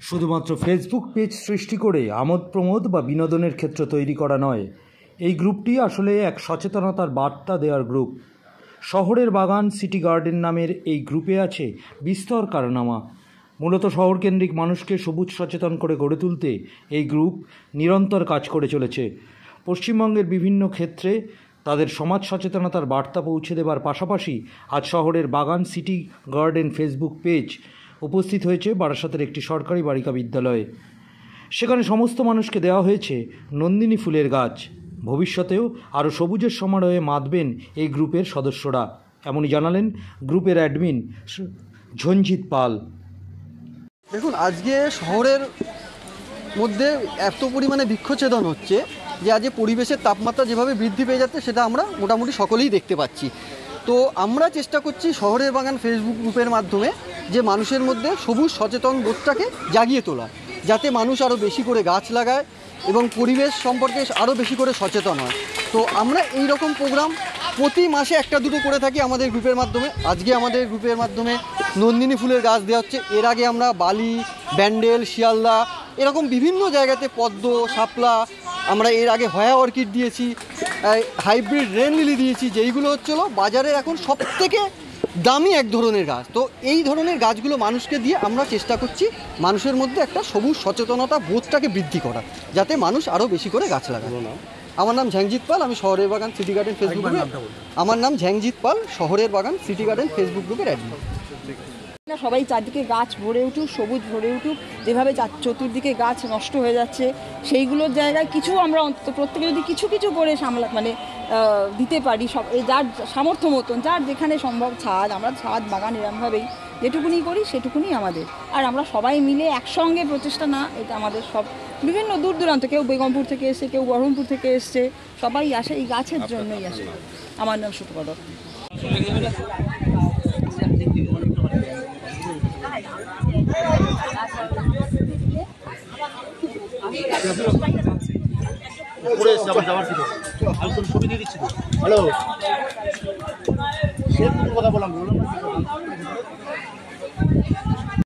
শুধুমাত্র Facebook page সৃষ্টি করে আমোদ প্রমোদ বা বিনোদনের ক্ষেত্র তৈরি করা নয়, এই গ্রুপটি আসলে এক সচেতনতার বার্তা দেওয়ার গ্রুপ। শহরের বাগান সিটি গার্ডেন নামের এই গ্রুপে আছে বিস্তর কারনামা। মূলত শহরকেন্দ্রিক মানুষকে সবুজ সচেতন করে গড়ে তুলতে এই গ্রুপ নিরন্তর কাজ করে চলেছে। পশ্চিমবঙ্গের বিভিন্ন ক্ষেত্রে তাদের সমাজ সচেতনতার বার্তা পৌঁছে দেবার পাশাপাশি আজ শহরের বাগান সিটি গার্ডেন ফেসবুক পেজ উপস্থিত হয়েছে বারাসাতের একটি সরকারি বালিকা বিদ্যালয়ে। সেখানে সমস্ত মানুষকে দেওয়া হয়েছে নন্দিনী ফুলের গাছ। ভবিষ্যতেও আরও সবুজের সমারোহে মাতবেন এই গ্রুপের সদস্যরা, এমনই জানালেন গ্রুপের অ্যাডমিন ঝঞ্জিত পাল। দেখুন, আজকে শহরের মধ্যে এত পরিমাণে বৃক্ষছেদন হচ্ছে যে আজকে পরিবেশের তাপমাত্রা যেভাবে বৃদ্ধি পেয়ে যাচ্ছে সেটা আমরা মোটামুটি সকলেই দেখতে পাচ্ছি। তো আমরা চেষ্টা করছি শহরের বাগান ফেসবুক গ্রুপের মাধ্যমে যে মানুষের মধ্যে সবুজ সচেতন বোধটাকে জাগিয়ে তোলা, যাতে মানুষ আরও বেশি করে গাছ লাগায় এবং পরিবেশ সম্পর্কে আরও বেশি করে সচেতন হয়। তো আমরা এই রকম প্রোগ্রাম প্রতি মাসে একটা দুটো করে থাকি আমাদের গ্রুপের মাধ্যমে। আজকে আমাদের গ্রুপের মাধ্যমে নন্দিনী ফুলের গাছ দেওয়া হচ্ছে। এর আগে আমরা বালি, ব্যান্ডেল, শিয়ালদা এরকম বিভিন্ন জায়গাতে পদ্ম, শাপলা, আমরা এর আগে হয়া অর্কিড দিয়েছি, হাইব্রিড রেন লিলি দিয়েছি, যেইগুলো হচ্ছিল বাজারে এখন সবথেকে দামি এক ধরনের গাছ। তো এই ধরনের গাছগুলো মানুষকে দিয়ে আমরা চেষ্টা করছি মানুষের মধ্যে একটা সবুজ সচেতনতা বোধটাকে বৃদ্ধি করা, যাতে মানুষ আরও বেশি করে গাছ লাগায়। আমার নাম ঝঞ্জিত পাল, আমি শহরের বাগান সিটি গার্ডেন ফেসবুক গ্রুপে আমার নাম ঝঞ্জিত পাল, শহরের বাগান সিটি গার্ডেন ফেসবুক গ্রুপের অ্যাডমিন। সবাই চারদিকে গাছ ভরে উঠুক, সবুজ ভরে উঠুক। যেভাবে চতুর্দিকে গাছ নষ্ট হয়ে যাচ্ছে সেইগুলোর জায়গায় কিছু আমরা অন্তত প্রত্যেকে যদি কিছু কিছু করে দিতে পারি, সব যার সামর্থ্য মতন, যার যেখানে সম্ভব ছাদ, আমরা ছাদ বাগান এরমভাবেই যেটুকুনি করি সেটুকুনি আমাদের। আর আমরা সবাই মিলে একসঙ্গে প্রচেষ্টা, না এটা আমাদের সব বিভিন্ন দূর দূরান্ত, কেউ বেগমপুর থেকে এসছে, কেউ বহরমপুর থেকে এসছে, সবাই আসে এই গাছের জন্যই আসে। আমার নাম সুতপা। হ্যালো, কথা বললাম।